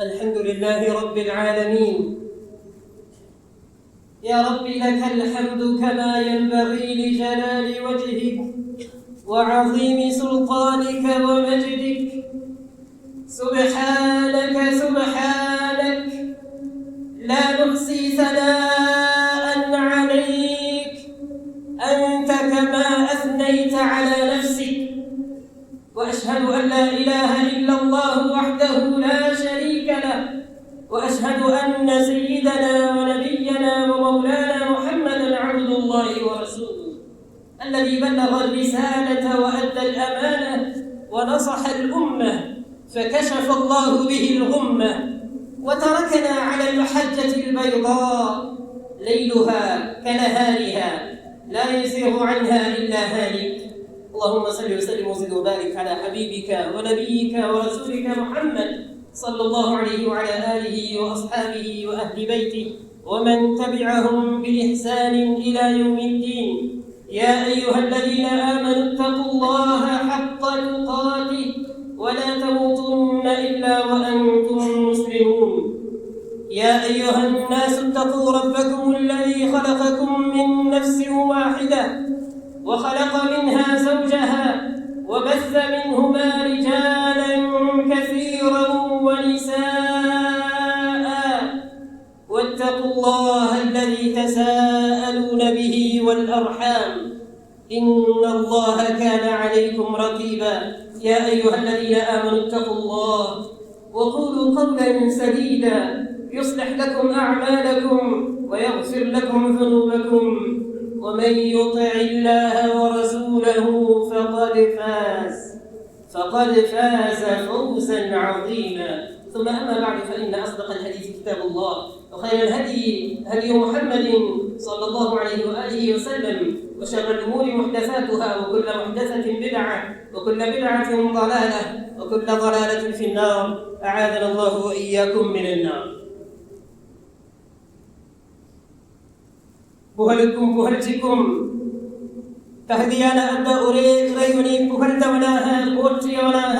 الحمد لله رب العالمين. يا رب لك الحمد كما ينبغي لجلال وجهك وعظيم سلطانك ومجدك. سبحانك سبحانك لا نحصي ثناء عليك أنت كما أثنيت على نفسك. وأشهد أن لا إله إلا الله وحده لا شريك له، وأشهد أن سيدنا ونبينا ومولانا محمدا عبد الله ورسوله الذي بلغ الرسالة وأدى الأمانة ونصح الأمة فكشف الله به الغمة وتركنا على المحجة البيضاء ليلها كنهارها لا يزيغ عنها إلا هالك. اللهم صل وسلم وزد وبارك على حبيبك ونبيك ورسولك محمد صلى الله عليه وعلى آله وأصحابه وأهل بيته ومن تبعهم بإحسان إلى يوم الدين. يا أيها الذين آمنوا اتقوا الله حق تقاته ولا تموتن إلا وأنتم مسلمون. يا أيها الناس اتقوا ربكم الذي خلقكم من نفس واحدة وخلق منها زوجها وبث منهما رجالا كثيرا ونساء واتقوا الله الذي تساءلون به والأرحام إن الله كان عليكم رقيبا. يا أيها الذين آمنوا اتقوا الله وقولوا قولا سديدا يصلح لكم أعمالكم ويغفر لكم ذنوبكم ومن يطع الله ورسوله فقد فاز فوزا عظيما. ثم أما بعد فإن أصدق الحديث كتاب الله وخير الهدي هدي محمد صلى الله عليه وآله وسلم وشر الأمور محدثاتها وكل محدثة بدعة وكل بدعة ضلالة وكل ضلالة في النار. أعاذنا الله وإياكم من النار. புகழுக்கும் புகழ்ச்சிக்கும் தகுதியான அந்த ஒரே இறைவனை புகழ்ந்தவனாக போற்றியவனாக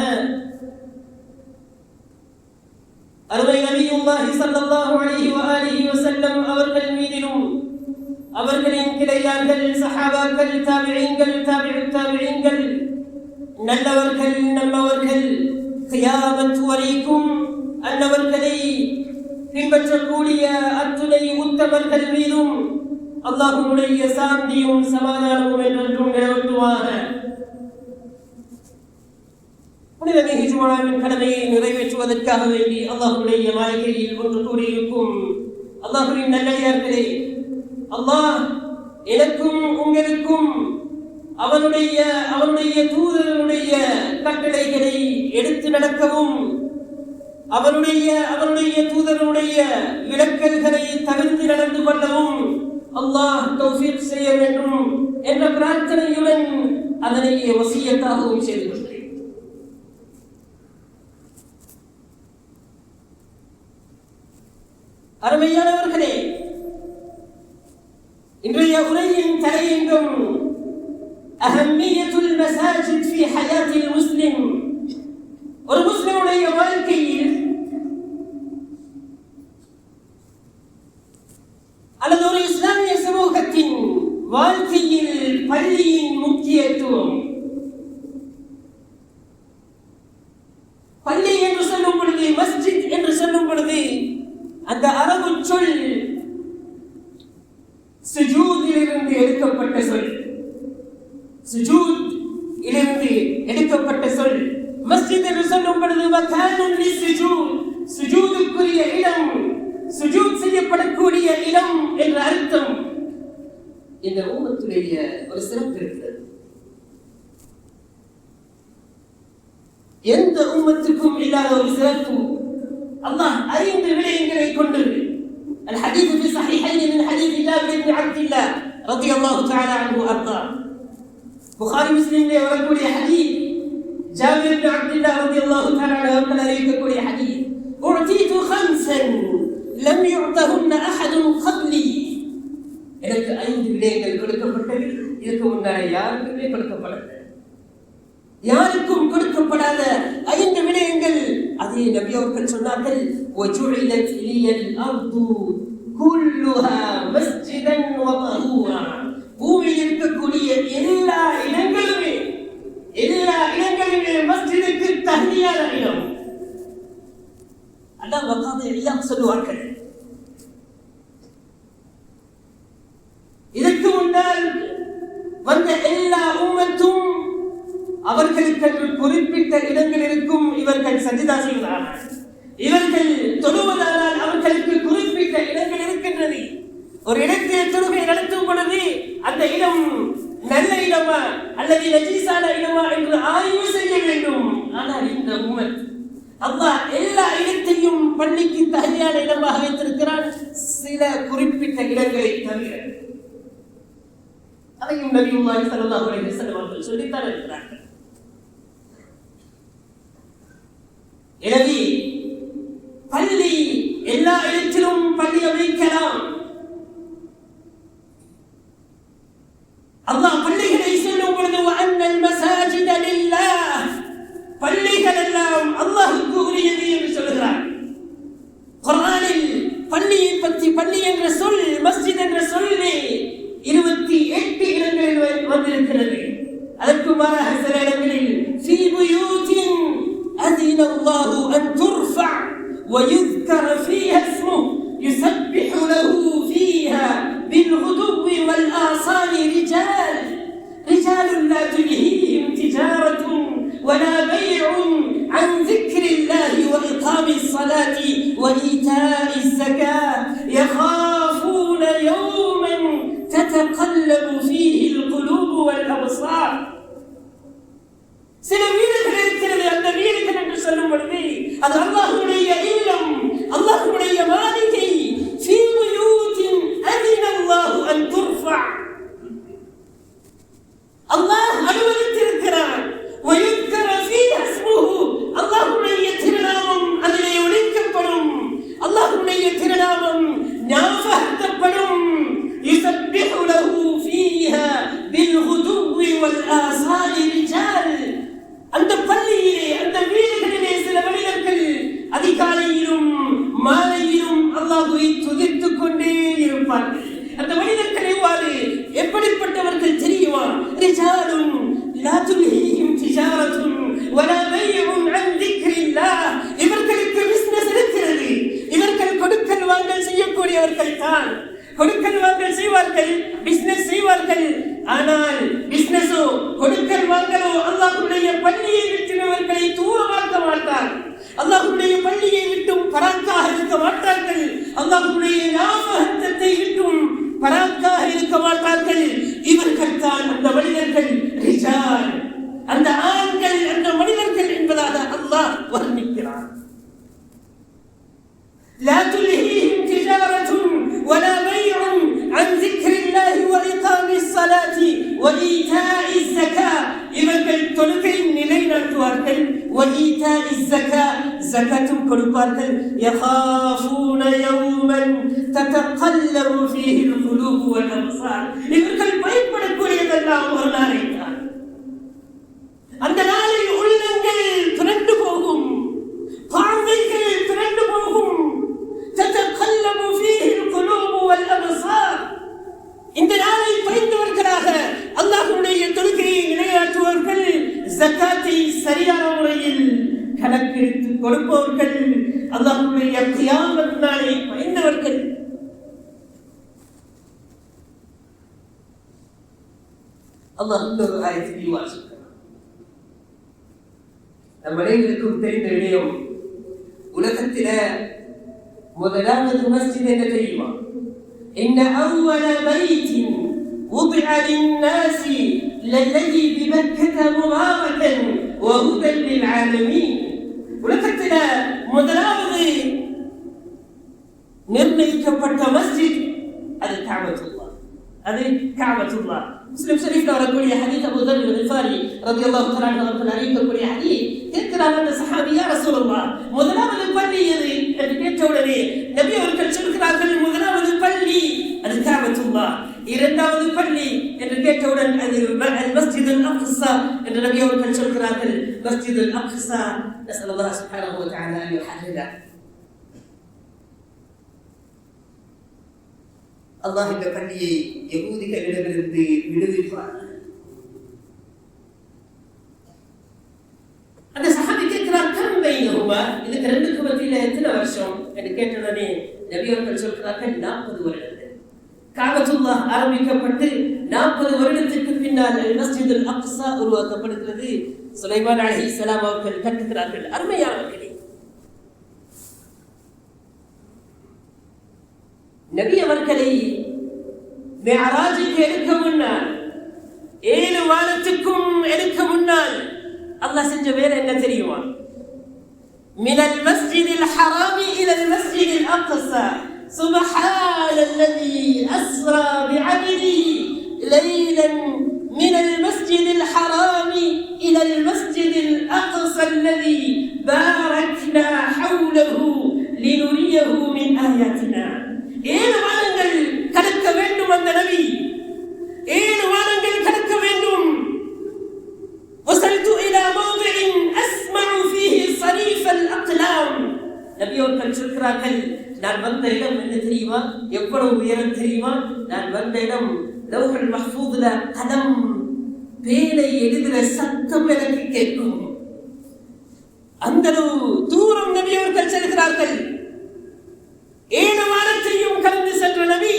அருமை நபியுல்லாஹி ஸல்லல்லாஹு அலைஹி வஆலிஹி வஸல்லம் அவர்கள் மீதிலும் அவர்களின் கிளையார்கள் சஹாபாக்கள் தாபிஈன்கள் தாபிஉத் தாபிஈன்கள் நல்லவர்கள் நம்மவர்கள் கியாமத் வரைக்கும் அன்னவர்களை பின்பற்றக்கூடிய அத்துணை உத்தமர்கள் மீதும் அல்லாஹ்வுடைய சாந்தியும் சமாதானமும் என்றென்றும் நிலவட்டுமாக. புனிதமிகு ஜும்ஆவின் கடமையை நிறைவேற்றுவதற்காக வேண்டி அல்லாஹ்வுடைய மாளிகையில் ஒன்று கூடியிருக்கும் அல்லாஹ்வின் நல்லடியார்களே, அல்லாஹ் எனக்கும் உங்களுக்கும் அவனுடைய தூதருடைய கட்டளைகளை எடுத்து நடக்கவும் அவனுடைய தூதருடைய விலக்கல்களை தவிர்த்து நடந்து கொள்ளவும் அல்லாஹ் தௌஃபீக் செய்ய வேண்டும் என்ற பிரார்த்தனையுடன் அதனை வசியத்தாகவும் செய்து கொள்கிறேன். அருமையானவர்களே, இன்றைய உரையின் தலையங்கம் அஹம்மியத்துல் மசாஜித் ஃபீ ஹயாத்தில் முஸ்லிம். ஒரு முஸ்லிமுடைய வாழ்க்கையில் அல்லது ஒரு இஸ்லாமிய சமூகத்தின் வாழ்க்கையில் பள்ளியின் முக்கியத்துவம். பள்ளி என்று சொல்லும் பொழுது, மஸ்ஜித் என்று சொல்லும் பொழுது, அந்த அரபு சொல் சுஜூதிலிருந்து எடுக்கப்பட்ட சொல். சுஜூத் இலிருந்து எடுக்கப்பட்ட சொல். மஸ்ஜித் என்று சொல்லும் பொழுது மகானுன் லிஸ்ஸுஜூத், சுஜூதுக்குரிய இடம், சுஜூத் செய்யப்படக்கூடிய இடம் என்ற அர்த்தம். இந்த உம்மத்துடைய ஒரு சிறப்பு இருக்கிறது. எந்த உம்மத்துக்கும் இல்லாத ஒரு சிறப்பு அல்லாஹ் 5 விடயங்களை கொண்டு அல் ஹதீஸ் ஃபி ஸஹீஹைன் மின் ஹதீஸ் ஜாபிர் இப்னு அப்துல்லாஹ் ரலியல்லாஹு தஆலா அன்ஹு அர்தா. புகாரி முஸ்லிமிலே வரக்கூடிய ஹதீஸ், ஜாபிர் இப்னு அப்துல்லாஹ் ரலியல்லாஹு தஆலா அன்ஹு அவர்கள் அறிவிக்கக்கூடிய ஹதீஸ், உஅதீது ஹம்ஸன் லம் யுஅதஹுன்ன அஹதுன் قبلي. எனக்கு 5 விடயங்கள் கொடுக்கப்பட்டது, இதுக்கு முன்னாடி யாருக்குமே கொடுக்கப்படவில்லை. யாருக்கும் கொடுக்கப்படாத 5 விடயங்கள். அதே நபி அவர்கள் சொன்னார்கள், وَجُعِلَتْ لِيَ الْأَرْضُ كُلُّهَا مَسْجِدًا وَطَهُورًا. பூமியில் இருக்கக்கூடிய எல்லா இடங்களுமே மஸ்ஜிதுக்கு தகுதியான இடம். அல்லாஹ் வகாது சொல்லுவார்கள். இதற்கு முன்னால் வந்த எல்லா உம்மத்தும் அவர்களுக்கு குறிப்பிட்ட இடங்கள் இருக்கும். இவர்கள் சஜிதா செய்கிறார்கள், இவர்கள் தொழுவதானால் அவர்களுக்கு குறிப்பிட்ட இடங்கள் இருக்கின்றது. ஒரு இடத்தில் தொழுகை நடத்தும் பொழுது அந்த இடம் நல்ல இடமா அல்லது நஜீஸான இடமா என்று ஆய்வு செய்ய வேண்டும். ஆனால் இந்த உம்மத் அல்லாஹ் எல்லா இடத்தையும் பள்ளிக்கு தகுதியான இடமாக வைத்திருக்கிறான், சில குறிப்பிட்ட இடங்களை தவிர. அதையும் நபியுல்லாஹி ஸல்லல்லாஹு அலைஹி வஸல்லம் அவர்கள் சொல்லித்தான் இருக்கிறார்கள். எனவே பள்ளி எல்லா இடத்திலும் பள்ளி அமைக்கலாம். அல்லாஹ் பள்ளிகளை சொல்லும் பொழுது வஅன்னல் மஸாஜித லில்லாஹ், பள்ளிகள் எல்லாம் அல்லாஹ்வுக்கு உரியது என்று சொல்கிறார். குர்ஆனில் பள்ளியை பற்றி பள்ளி என்ற சொல், மஸ்ஜித் என்ற சொல்லே 28 இடங்களில் வந்திருக்கிறது. அதற்கு மாறாக சில இடங்களில் ஃபீ புயூத்தின் أذن الله أن ترفع ويذكر فيها اسمه يسبح له فيها بالغدو والآصال رجال لا تلهيهم تجارة ولا بيع عن ذكر الله وإقام الصلاة وإيتاء الزكاة يخافون يوما تتقلب فيه القلوب والأبصار. சில வீடுகள் இருக்கிறது. அந்த வீடுகள் என்று சொல்லும் பொழுது அது அல்லாஹ்வுடைய இல்லம், அல்லாஹ்வுடைய மாளிகை. ஃபீ புயூத்தின் அஸின அல்லாஹு அன் துர்ஃபா, அல்லாஹ் அனுமதித்திருக்கிறான். வயுத்கர ஃபீஹா இஸ்முஹு, அல்லாஹ்வுடைய திருநாமம் அதிலே ஒலிக்கப்படும், அல்லாஹ்வுடைய திருநாமம் ஞாபகப்படுத்தப்படும். யுஸப்பிஹு லஹு ஃபீஹா பில்குதுவி வல் ஆஸாலி ரிஜால். அந்த பள்ளியிலே, அந்த வீடுகளிலே சில மனிதர்கள் அதிகாலையிலும் மாலையிலும் அல்லாஹ்வை துதித்துக் கொண்டே இருப்பார்கள். அந்த மனிதர்கள் எப்படிப்பட்டவர்கள் தெரியுமா? ரிஜாலுன் லா துல்ஹீஹிம் திஜாரத்துன் வலா பைஉன் அன் திக்ரில்லாஹ். இவர்களுக்கு பிசினஸ் இருக்கிறது, இவர்கள் கொடுக்கல் வாங்கல் செய்யக்கூடியவர்கள் தான். கொடுக்கல் வாங்கல் செய்வார்கள், பிசினஸ் செய்வார்கள். ஆனால் பிசினஸோ கொடுக்கல் வாங்கலோ அல்லாஹ்வுடைய பள்ளியை விட்டுவர்களை தூரமாக்க மாட்டார்கள். அல்லாஹ்வுடைய பள்ளியை விட்டும் பராக்காக இருக்க மாட்டார்கள். அல்லாஹ்வுடைய ஞாபகத்தை விட்டும் பராக்காக இருக்க மாட்டார்கள். இவர்கள் தான் அந்த மனிதர்கள், ரிஜால், அந்த ஆண்கள், அந்த மனிதர்கள் என்பதாக அல்லாஹ் வர்ணிக்கிறார். லா துல்ஹீஹிம் திஜாரத்துன் வலா பைஉன் அன் திக்ரில்லாஹி வ இகாமிஸ் ஸலாத்தி வ ஈதாஇஸ் ஸகாத். இவர்கள் தொழுகை நிலைநாட்டுவார்கள். வ ஈதாஇஸ் ஸகாத், ஸகாத்தும் கொடுப்பார்கள். யகாஃபூன யௌமன் ததகல்லபு ஃபீஹில் குலூபு வல் அப்சார். இவர்கள் பயப்படக்கூடியதெல்லாம் ஒரு நாளை தான். அந்த நாளில் உள்ளங்கள் திரண்டு போகும், பார்வைகள் திரண்டு போகும். ததகல்லபு ஃபீஹில் குலூபு வல் அப்சார். இந்த நாளை பயந்தவர்களாக அல்லாஹ்வுடைய தொழுகையை நிலைநாட்டுவார்கள், ஜகாத்தை சரியான முறையில் கணக்கெடுத்து கொடுப்பவர்கள், அல்லாஹ்வுடைய கியாமத் நாளை பயந்தவர்கள். அல்லாஹ் இன்னொரு ஆயத்தில் வாசிக்கிறார். நம் அனைவருக்கும் தெரிந்த விடயம், உலகத்தில முதலாவது மஸ்ஜித் என்ன தெரியுமா? إن أول بيت وضع للناس للذي بمكة مباركا وهدى للعالمين. உலகத்தில முதலாவது நிர்ணயிக்கப்பட்ட மஸ்ஜித் அது கஅபத்துல்லாஹ். அது கஅபத்துல்லாஹ். முஸ்லிம் ஷரீஃப்ல வரக்கூடிய ஹதீஸ் அபூ தர் அல்-கிஃபாரி ரலியல்லாஹு தஆலா அன்ஹு அவர்கள் அறிவிக்கக்கூடிய ஹதீஸ், கேட்கிறார் அந்த சஹாபி, யா ரசூலல்லாஹ், முதலாவது பள்ளி எது என்று கேட்ட உடனே நபி அவர்கள் சொல்கிறார்கள், முதலாவது பள்ளி அது கஅபத்துல்லாஹ். இரண்டாவது பள்ளி என்று கேட்டவுடன் அது மஸ்ஜித் அல்-அக்ஸா என்று நபி அவர்கள் சொல்கிறார்கள். மஸ்ஜித் அல்-அக்ஸா நஸ்அலுல்லாஹ் சுப்ஹானஹு வ தஆலா அன் யுஹர்ரிரா. அல்லாஹ் இந்த பள்ளியை யகூதிகளிடமிருந்து விடுவிப்பார். அந்த சஹாபி கேட்கிறார், கம் பைனஹுமா, இதுக்கு ரெண்டுக்கு மத்தியில எத்தனை வருஷம் என்று கேட்டவுடனே நபி அவர்கள் சொல்கிறார்கள் 40 வருடங்கள். காபத்துல்லாஹ் ஆரம்பிக்கப்பட்டு 40 வருடத்திற்கு பின்னால் மஸ்ஜித் அல்-அக்ஸா உருவாக்கப்படுகிறது. சுலைமான் அலைஹிஸ்ஸலாம் அவர்கள் கட்டுகிறார்கள். அருமையானவர்களே, நபி அவர்களை மிஅராஜுக்கு எடுக்க முன்னால் 7 வாரத்துக்கும் எடுக்க முன்னால் அல்லாஹ் செஞ்ச வேலை என்ன தெரியுமா? மினல் மஸ்ஜிதில் ஹராமி இலல் மஸ்ஜிதில் அக்ஸா சுப்ஹானல்லதி அஸ்ரா பிஅப்திஹி லைலன் மினல் மஸ்ஜிதில் ஹராமி இலல் மஸ்ஜிதில் அக்ஸா அல்லதி பாரக்னா ஹவ்லஹு லினுரியஹு மின் ஆயாத்தினா. 7 வாரங்கள் கடக்க வேண்டும் அந்த நபி, 7 வாரங்கள் கடக்க வேண்டும். وصلت الى موضع اسمع فيه صريف الاقلام. நபி அவர்கள் சொல்கிறார்கள், நான் வந்த இடம் என்ன தெரியுமா? எவ்வளவு உயரம் தெரியுமா? நான் வந்த இடம் லௌஹுல் மஹ்ஃபூதுல கலம் பேனை எழுதுகிற சத்தம் எனக்கு கேட்கும். அந்த தூரம் நபி அவர்கள் செல்கிறார்கள். 7 வாரத்தையும் கடந்து சென்ற நபி,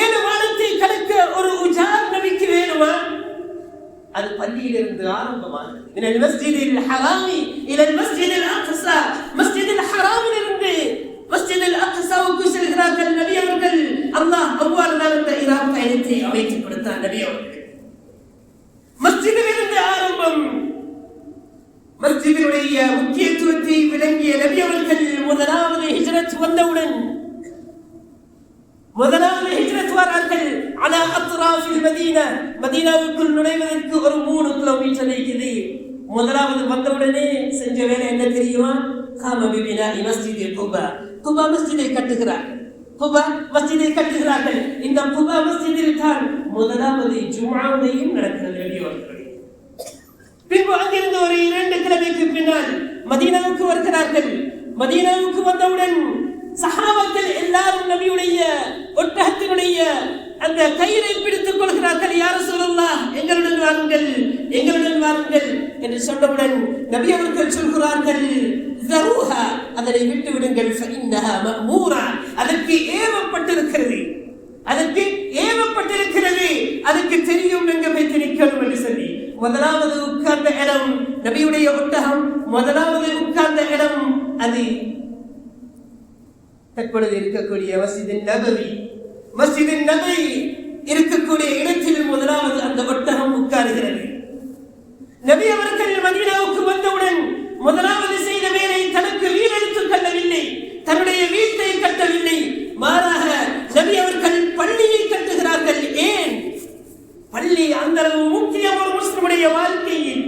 7 வாரத்தை கடக்க ஒரு உஜார் நபிக்கு வேணுமா? அது பள்ளியிலிருந்து ஆரம்பமானது. மினல் மஸ்ஜிதில் ஹராமி இலல் மஸ்ஜிதில் அக்ஸா. மஸ்ஜிதில் ஹராமிலிருந்து மஸ்ஜிதில் அக்ஸாவுக்கு செல்கிறார்கள் நபி அவர்கள். அல்லாஹ் அவ்வாறு தான் அந்த இராக் பயணத்தை அமைத்து கொடுத்தார் நபி அவர்கள். மஸ்ஜிதிலிருந்து ஆரம்பம். மஸ்ஜிதினுடைய முக்கியத்துவத்தை விளங்கிய நபி அவர்கள் முதலாவது ஹிஜ்ரத் வந்தவுடன் முதலாவது ஹிஜ்ரத் வரார்கள். அலா அத்ராஃபில் மதீனா, மதீனாவுக்குள் நுழைவதற்கு ஒரு 3 கிலோமீட்டர் இருக்குது. முதலாவது வந்தவுடனே செஞ்ச வேலை என்ன தெரியுமா? காம பிபினா மஸ்ஜித் குபா. குபா மஸ்ஜிதை கட்டுகிறார்கள். குபா மஸ்ஜிதை கட்டுகிறார்கள். இந்த குபா மஸ்ஜிதில் தான் முதலாவது ஜும்ஆவையும் நடக்கிறது நபி அவர்கள். பின்பு அங்கிருந்து ஒரு 2 கிழமைக்கு பின்னால் மதீனாவுக்கு வருகிறார்கள். மதீனாவுக்கு வந்தவுடன் சஹாபாக்கள் எல்லாரும் நபியுடைய ஒட்டகத்தினுடைய அந்த கயிறை பிடித்துக் கொள்கிறார்கள். யா ரசூலல்லாஹ், எங்களுடன் வாருங்கள், எங்களுடன் வாருங்கள் என்று சொன்னவுடன் நபி அவர்கள் சொல்கிறார்கள், ஸரூஹா, அதனை விட்டு விடுங்கள், ஃபஇன்னஹா மஅமூரா, அதற்கு ஏவப்பட்டிருக்கிறது, அதற்கு ஏவப்பட்டிருக்கிறது, அதற்கு தெரியும் எங்க போய் நிற்கணும் என்று சொல்லி முதலாவது உட்கார்ந்த இடம் நபியுடைய ஒட்டகம். முதலாவது உட்கார்ந்த இடம் அது தற்பொழுது இருக்கக்கூடிய மஸ்ஜித் நபவி. மஸ்ஜித் நபவி இருக்கக்கூடிய இடத்தில் முதலாவது அந்த ஒட்டகம் உட்காருகிறது. நபி அவர்கள் மதீனாவுக்கு வந்தவுடன் முதலாவது செய்த வேலை தனக்கு வீடெடுத்துக் கொள்ளவில்லை, தன்னுடைய வீட்டை கட்டவில்லை. மாறாக நபி அவர்கள் பள்ளியை கட்டுகிறார்கள். ஏன்? பள்ளி அந்த அளவு முக்கியம் ஒரு முஸ்லிமுடைய வாழ்க்கையில்.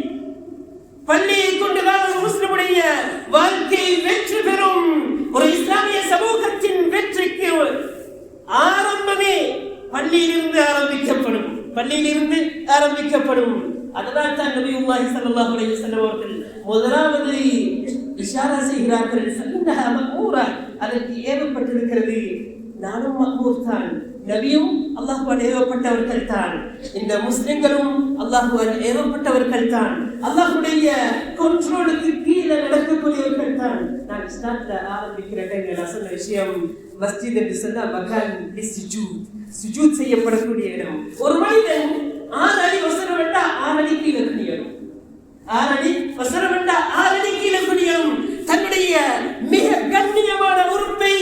பள்ளியை கொண்டுதான் ஒரு முஸ்லிமுடைய வாழ்க்கை வெற்றி பெறும். ஒரு இஸ்லாமிய சமூகத்தின் வெற்றிக்கு ஆரம்பமே பள்ளியிலிருந்து ஆரம்பிக்கப்படும், பள்ளியிலிருந்து ஆரம்பிக்கப்படும். அதனால் தான் நபியுல்லாஹி ஸல்லல்லாஹு அலைஹி வஸல்லம் அவர்கள் முதலாவது இஷாரா செய்கிறார்கள், ஃபஇன்னஹா மஅமூரா, அதற்கு ஏவப்பட்டிருக்கிறது. நானும் மஅமூர் தான், நபியும் அல்லாஹ்வால் ஏவப்பட்டவர்கள் தான், இந்த முஸ்லிம்களும் அல்லாஹ்வால் ஏவப்பட்டவர்கள் தான், அல்லாஹ்வுடைய கண்ட்ரோலுக்கு கீழே நடக்கக்கூடியவர்கள் தான். நான் இஸ்லாத்துல ஆரம்பிக்கிற டைம்ல நான் சொன்ன விஷயம், மஸ்ஜித் என்று சொன்னா மகான் லிஸ்ஜூத், சுஜூத் செய்யப்படக்கூடிய இடம். ஒரு மனிதன் 6 அடி வசனம் விட்டா 6 அடி கீழே குனியணும், 6 அடி வசனம் விட்டா 6 அடி கீழே குனியணும். தன்னுடைய மிக கண்ணியமான உறுப்பை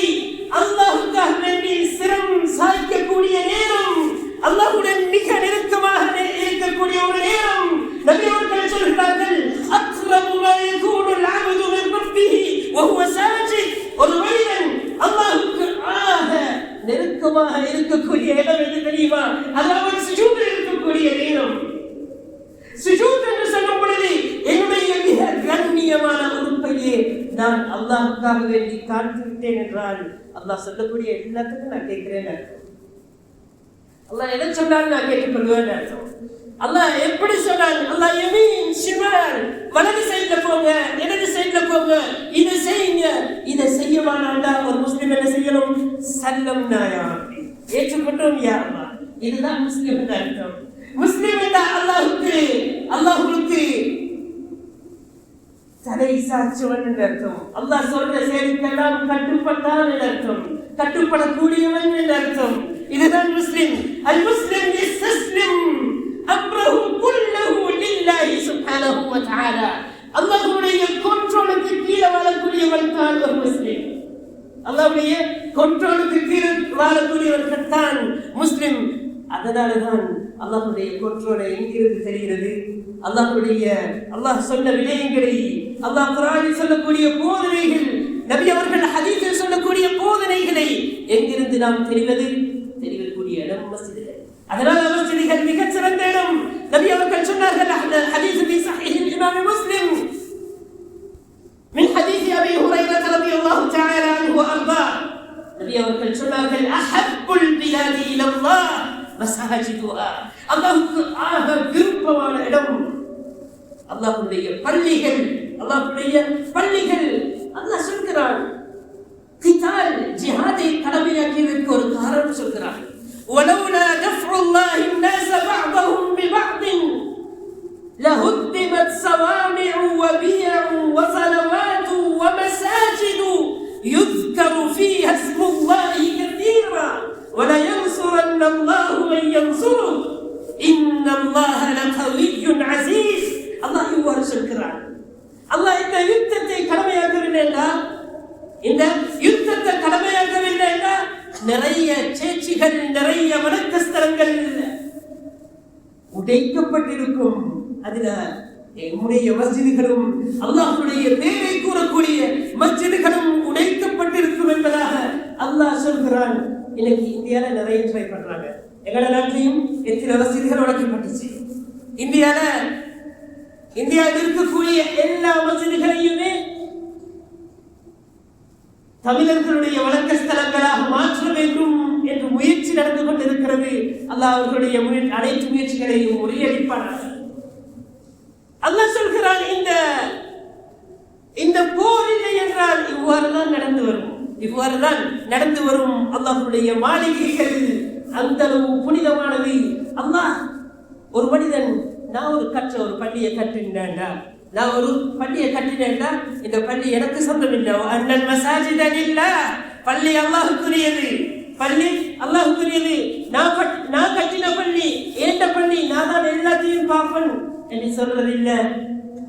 அல்லாஹ்வுக்காக வேண்டி சிரம் சாய்க்கக்கூடிய நேரம், அல்லாஹ்வுடன் மிக நெருக்கமாக இருக்கக்கூடிய ஒரு நேரம். நபி அவர்கள் சொல்கிறார்கள், அக்ரமு மா யகூனுல் அப்து மின் ரப்பிஹி வ ஹுவ சாஜித். ஒரு மனிதன் அல்லாஹ்வுக்கு ஆக நெருக்கமாக இருக்கக்கூடிய இடம் எது தெரியுமா? அதாவது சுஜூதில் இருக்கக்கூடிய நேரம். சுஜூத் என்று சொல்லும் பொழுது என்னுடைய மிக கண்ணியமான உறுப்பையே நான் அல்லாஹ்வுக்காக வேண்டி காத்து விட்டேன் என்றால் அல்லாஹ் சொல்லக்கூடிய எல்லாத்துக்கும் நான் கேட்கிறேன். அல்லாஹ் எதை சொன்னாலும் நான் கேட்டுக்கொள்வேன் அர்த்தம். அல்லாஹ் எப்படி சொன்னான்? அல்லாஹ் யமீன் ஷிமால், வலது சைடுல போங்க, இடது சைடுல போங்க, இதை செய்யுங்க, இதை செய்ய வேணாண்டா ஒரு முஸ்லிம் என்ன செய்யணும்? சல்லம்னா யா ரப்பி, ஏற்றுக்கொண்டோம் யா அல்லாஹ். இதுதான் முஸ்லிம் அர்த்தம். முஸ்லிம் என்றால் அல்லாஹ்வுக்கு தலை சாட்சியவன் என்று அர்த்தம். அல்லாஹ் சொல்ற செயலுக்கெல்லாம் கட்டுப்பட்டான் என்று அர்த்தம், கட்டுப்படக்கூடியவன் என்று அர்த்தம். இதுதான் முஸ்லிம். அல் முஸ்லிம் யஸ்தஸ்லிம் அம்ரஹு குல்லஹு லில்லாஹி சுப்ஹானஹு வ தஆலா. அல்லாஹ்வுடைய கண்ட்ரோலுக்கு கீழே வாழக்கூடியவன் தான் ஒரு முஸ்லிம். அல்லாஹ்வுடைய கண்ட்ரோலுக்கு கீழே வாழக்கூடியவன் தான் முஸ்லிம். அதனாலதான் அல்லாஹ்வுடைய கண்ட்ரோலை எங்கிருந்து தெரிகிறது? அல்லாஹ் சொன்ன விடயங்களை, அல்லாஹ் குர்ஆனில் சொல்லக்கூடிய போதனைகள், நபி அவர்கள் ஹதீஸில் சொல்லக்கூடிய போதனைகளை எங்கிருந்து நாம் தெரியக்கூடிய இடம் மஸ்ஜிதுகள். அதனால மஸ்ஜிதுகள் மிகச் சிறந்த இடம். நபி அவர்கள் சொன்னார்கள், ஹதீஸ் ஃபீ ஸஹீஹ் இமாம் முஸ்லிம் மின் ஹதீஸ் அபீ ஹுரைரா ரலியல்லாஹு தஆலா அன்ஹு அர்தா. நபி அவர்கள் சொன்னார்கள், அஹப்புல் பிலாதி இலல்லாஹ் மஸாஜிதுஹா. அல்லாஹ்வுக்கு ஆக விருப்பமான இடம் அல்லாஹ்வுடைய பள்ளிகள். அல்லாஹ் சொல்கிறான், கிதால் ஜிஹாதை கடமையாக்கியதற்கு ஒரு காரணம் சொல்கிறான். وَلَوْلَا دَفْعُ اللَّهِ النَّاسَ بَعْضَهُمْ بِبَعْضٍ لَهُدِّمَتْ صَوَامِعُ وَبِيَعٌ وَصَلَوَاتٌ وَمَسَاجِدُ يُذْكَرُ فِيهَا اسْمُ اللَّهِ كَثِيرًا وَلَيَنْصُرَنَّ اللَّهُ مَن يَنْصُرُهُ إِنَّ اللَّهَ لَقَوِيٌّ عَزِيزٌ. அல்லாஹ் இவ்வாறு சொல்கிறான். அல்லாஹ் இந்த யுத்தத்தை கடமையாக்கவில்லைன்னா, நிறைய சேச்சிகள், நிறைய வணக்கஸ்தலங்கள் உடைக்கப்பட்டிருக்கும். அதுல நம்முடைய மஸ்ஜிதுகளும், அல்லாஹ்வுடைய பேரை கூறக்கூடிய மஸ்ஜிதுகளும் உடைக்கப்பட்டிருக்கும் என்பதாக அல்லாஹ் சொல்கிறான். இன்னைக்கு இந்தியால நிறைய ட்ரை பண்றாங்க. எங்களோட நாட்டிலையும் எத்தனை மஸ்ஜிதுகள் உடைக்கப்பட்டுச்சு. இந்தியாவில் இருக்கக்கூடிய எல்லா மஸ்ஜிதுகளையுமே தமிழர்களுடைய வணக்க ஸ்தலங்களாக மாற்ற வேண்டும் என்று முயற்சி நடந்து கொண்டிருக்கிறது. அல்லாஹ் அவர்களுடைய அனைத்து முயற்சிகளையும் முறியடிப்பானாக. அல்லாஹ் சொல்கிறான், இந்த போர் இல்லை என்றால் இவ்வாறுதான் நடந்து வரும். அல்லாஹ்வுடைய மாளிகைகள் அந்த அளவு புனிதமானது. அல்லாஹ் ஒரு மனிதன், நான் ஒரு பள்ளியை கட்டினேன்டா, இந்த பள்ளி எனக்கு சொந்தம் இல்லை. அன்னல் மஸாஜித லில்லாஹ், பள்ளி அல்லாஹ்வுக்குரியது. நான் கட்டின பள்ளி, ஏண்ட பள்ளி, நான் தான் எல்லாத்தையும் பார்ப்பேன் என்று சொல்றது இல்ல.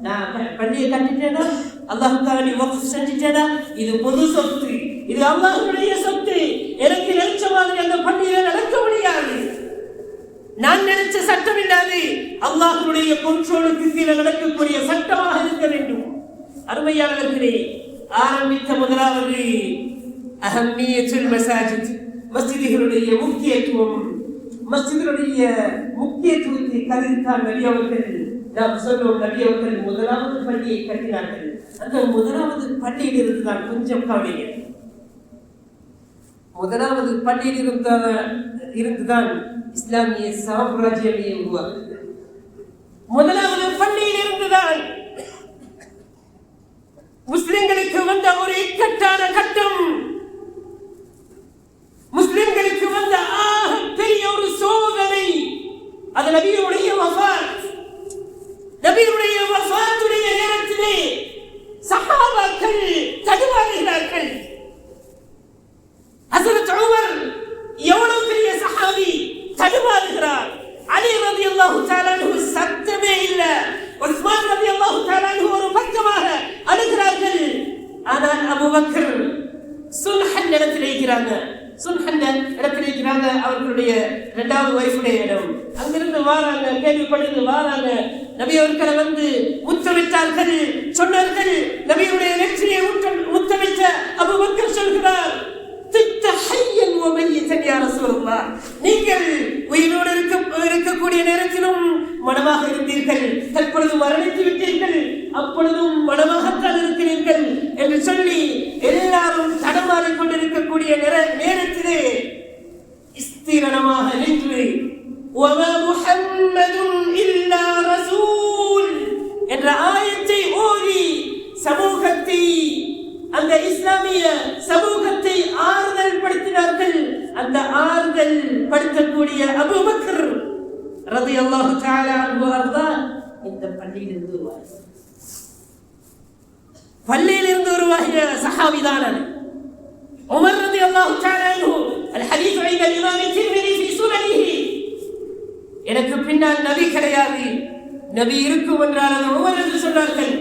நான் பள்ளியை கட்டிட்டேனா, அல்லாஹ்வுக்காக நீ வக்ஃப் செஞ்சிட்டேனா, இது பொது சொத்து, இது அல்லாஹ்வுடைய சொத்து. எனக்கு நினைச்ச மாதிரி அந்த பள்ளியில நடக்க முடியாது. நான் நினைச்ச சட்டம் இல்லாது அல்லாஹ்வுடைய கண்ட்ரோலுக்கு கீழே நடக்கக்கூடிய சட்டமாக இருக்க வேண்டும். அருமையானவர்களே, ஆரம்பித்த முதலாவது அஹம்மியத்துல் மஸாஜித், மஸ்ஜிதுகளுடைய முக்கியத்துவத்தை கருத்தான் நபி அவர்கள். நாம் சொல்லும், நபி அவர்கள் முதலாவது பள்ளியை கட்டினார்கள். அந்த முதலாவது பள்ளியில் இருந்துதான் கொஞ்சம் கவனிங்க. முதலாவது பள்ளியில் இருந்துதான் இஸ்லாமிய சாம்ராஜ்யமே உருவாக்குது. முதலாவது பள்ளியில் இருந்துதான் முஸ்லிம்களுக்கு வந்த ஒரு இக்கட்டான கட்டம், முஸ்லிம்களுக்கு வந்த ஆக பெரிய ஒரு சோதனை, அது நபியுடைய வஃபாத்துடைய நேரத்திலே சஹாபாக்கள் தடுமாறுகிறார்கள். ஹஸரத் உமர் எவ்வளவு பெரிய சஹாபி தடுமாறுகிறார். அலி ரலியல்லாஹு தஆலா அன்ஹு சத்தமே இல்ல. உஸ்மான் ரலியல்லாஹு தஆலா அன்ஹு ஒரு பக்கமாக அழுகிறார்கள். ஆனால் அபூபக்கர் சுல்ஹன் இடத்திலே இருக்கிறாங்க. அவர்களுடைய இரண்டாவது வைஃபுடைய இடம். அங்கிருந்து வாராங்க, கேள்விப்பட்டு வாராங்க. நபி அவர்களை வந்து முத்தமிட்டார்கள். சொன்னார்கள், நபியுடைய நெற்றியை முத்தமிட்ட அபூபக்கர் சொல்கிறார், நீங்கள் உயிரோடு இருக்கக்கூடிய நேரத்திலும் மனமாக இருந்தீர்கள், தற்பொழுது மரணித்து விட்டீர்கள், அப்பொழுதும் மனமாகத்தான் இருக்கிறீர்கள் என்று சொல்லி எல்லாரும் தடமாறிக் கொண்டிருக்கக்கூடிய நேரத்திலே ஸ்திரமாக நின்று வமா முஹம்மதுன் இல்லா ரசூல் என்ற ஆயத்தை ஓதி சமூகத்தை, அந்த இஸ்லாமிய சமூகத்தை ஆறுதல் படுத்தினார்கள். அந்த ஆறுதல் படுத்தக்கூடிய அபூபக்கர் ரலியல்லாஹு தஆலா அன்ஹு அர்தா இந்த பள்ளியிலிருந்து உருவாகிய சஹாபிதான் உமர் ரலியல்லாஹு தஆலா அன்ஹு. الحديث عند الإمام الترمذي في سننه. எனக்கு பின்னால் நபி கிடையாது, நபி இருக்கும் என்றால் அது உமர் என்று சொன்னார்கள்.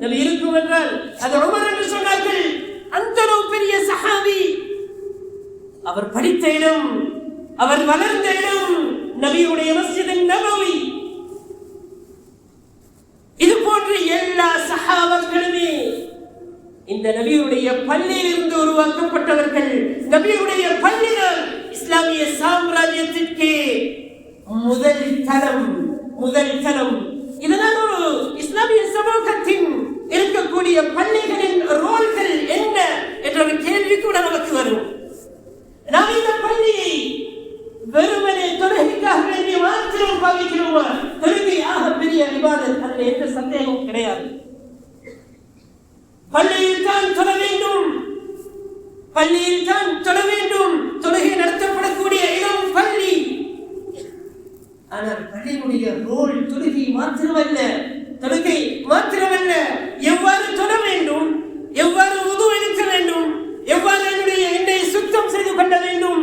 நபி இருக்கும் என்றால் அது உமர் என்று சொன்னார்கள். அந்த பெரிய சஹாபி, அவர் படித்த இடம், அவர் வளர்ந்த இடம் நபியுடைய மஸ்ஜித் நபவி. இது போன்ற எல்லா சஹாபாக்களுமே இந்த நபியுடைய பள்ளியில் இருந்து உருவாக்கப்பட்டவர்கள். நபியுடைய பள்ளிதான் இஸ்லாமிய சாம்ராஜ்யத்திற்கு முதல் தளம். இதனால் ஒரு இஸ்லாமிய சமூகத்தின் இருக்கக்கூடிய பள்ளிகளின் ரோல்கள் என்ன என்ற ஒரு கேள்வி கூட நமக்கு வரும். நாம் இந்த பள்ளியை வெறுமனே தொழுகைக்காக வேண்டிய மாத்திரம் பாவிக்கிறோமா? தொழுகை ஆக பெரிய இபாதத், அதில் எந்த சந்தேகமும் கிடையாது. பள்ளியில் தான் தொழ வேண்டும், தொழுகை நடத்தப்படக்கூடிய இடம் பள்ளி. ஆனால் பள்ளியினுடைய ரோல் தொழுகை மாத்திரமல்ல, எவ்வாறு தொழ வேண்டும், எவ்வாறு உது எடுக்க வேண்டும், எவ்வாறு என்னை சுத்தம் செய்து கொள்ள வேண்டும்,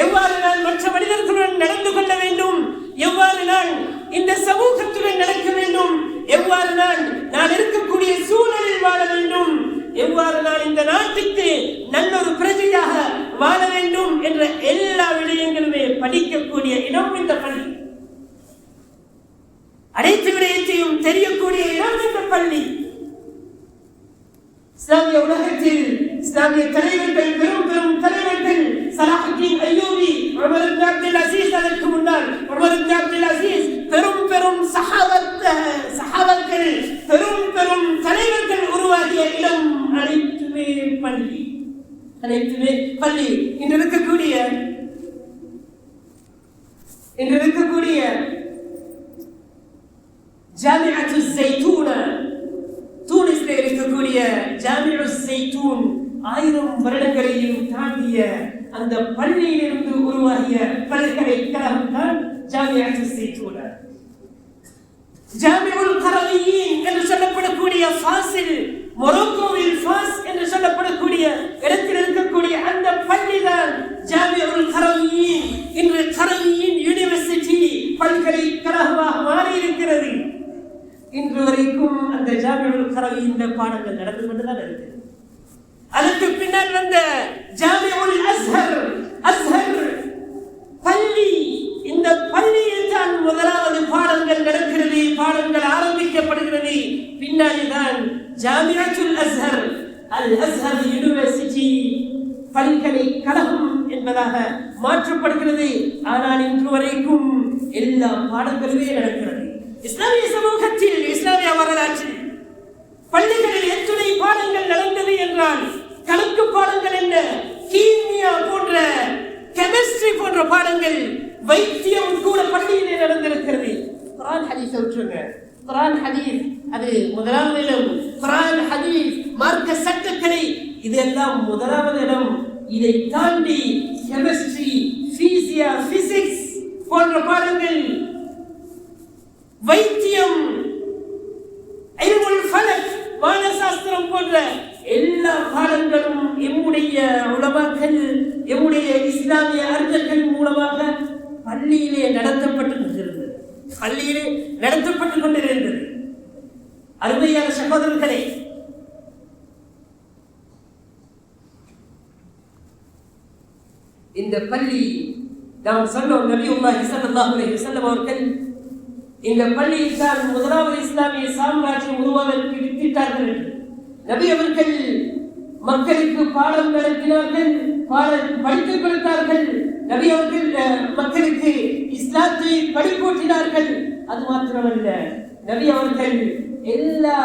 எவ்வாறு நான் மற்ற மனிதர்களுடன் நடந்து கொள்ள வேண்டும், எவ்வாறு நான் இந்த சமூகத்துடன் நடக்க வேண்டும், எவ்வாறு நான் இருக்கக்கூடிய சூழலில் வாழ வேண்டும், எவ்வாறு நான் இந்த நாட்டுக்கு நல்லொரு பிரஜையாக வாழ வேண்டும் என்ற எல்லா விடயங்களுமே படிக்கக்கூடிய இடம் இந்த பள்ளி. அனைத்து விடயத்தையும் தெரியக்கூடிய இடம் இந்த பள்ளி. இஸ்லாமிய உலகத்தில் இஸ்லாமிய தலைவர்கள், பெரும் தலைவர்கள், சலாஹுத்தீன் அய்யூபி, உமர் இப்னு அப்துல் அசீஸ், அதற்கு முன்னால் உமர் இப்னு அப்துல் அசீஸ், பெரும் சஹாபாக்கள், பெரும் தலைவர்கள் உருவாகிய இடம் அனைத்துமே பள்ளி. இன்று இருக்கக்கூடிய ஜாமிஅத்து ஸைத்தூனா, தூனிஸில் இருக்கக்கூடிய ஜாமிஉ ஸைத்தூன் 1000 வருடங்களையும் தாண்டிய அந்த பள்ளியிலிருந்து உருவாகிய பல்கலைக்கழகம் தான் ஜாமிஅத்து ஸைத்தூனா. ஜாமிஉல் கரவியின் என்று சொல்லப்படக்கூடிய ஃபாஸில், மொரோக்கோவில் ஃபாஸ் என்று சொல்லப்படக்கூடிய இடத்தில் இருக்கக்கூடிய அந்த பள்ளிதான் ஜாமிஉல் கரவியின். இன்று கரவியின் யூனிவர்சிட்டி பல்கலைக்கழகமாக மாறி இருக்கிறது. இன்று வரைக்கும் அந்த ஜாமிஉல் கரவியின் பாடங்கள் நடந்து கொண்டுதான் இருக்கிறது. அதற்கு பின்னால் வந்த ஜாமிஉல் அஸ்ஹர் பள்ளி, இந்த பள்ளியில் தான் முதலாவது பாடங்கள் நடக்கிறது, பாடங்கள் ஆரம்பிக்கப்படுகிறது. பின்னால்தான் ஜாமிஅத்துல் அஸ்ஹர், அல் அஸ்ஹர் யூனிவர்சிட்டி பல்கலைக்கழகம் என்பதாக மாற்றப்படுகிறது. ஆனால் இன்று வரைக்கும் எல்லா பாடங்களுமே நடக்கிறது. இஸ்லாமிய சமூகத்தில், இஸ்லாமிய வரலாற்றில் பள்ளிகளில் எத்தனை பாடங்கள் நடந்தது என்றால், கணக்கு பாடங்கள் என்ன, கீமியா போன்ற, கெமிஸ்ட்ரி போன்ற பாடங்கள், வைத்தியம் கூட பள்ளியிலே நடந்திருக்கிறது. குர்ஆன் ஹதீஸ் விட்டுருங்க, குர்ஆன் ஹதீஸ் அது முதலாவது இடம். குர்ஆன் ஹதீஸ், மார்க்க சட்டக்கலை, இதெல்லாம் முதலாவது இடம். இதை தாண்டி கெமிஸ்ட்ரி, பிசிக்ஸ் போன்ற பாடங்கள், வைத்தியம், இல்முல் ஃபலக், வானசாஸ்திரம் போன்ற எல்லா பாடங்களும் எம்முடைய உலமாக்கள், எம்முடைய இஸ்லாமிய அறிஞர்கள் மூலமாக பள்ளியிலே நடத்தப்பட்டுக் கொண்டிருந்தது. அருமையான சகோதரர்களே, இந்த பள்ளி நாம் சொன்னோம், நபியுல்லாஹி ஸல்லல்லாஹு அலைஹி வஸல்லம் அவர்கள் இந்த பள்ளியில் தான் முதலாவது இஸ்லாமிய சாம்ராஜ்யம் உருவாவதற்கு வித்திட்டார்கள். நபி அவர்கள் மக்களுக்கு பாடம் நடத்தினார்கள், படித்துக் கொடுத்தார்கள். நபி அவர்கள் மக்களுக்கு இஸ்லாத்தை படிப்பூட்டினார்கள். அது மாத்திரமல்ல, நபி அவர்கள் எல்லா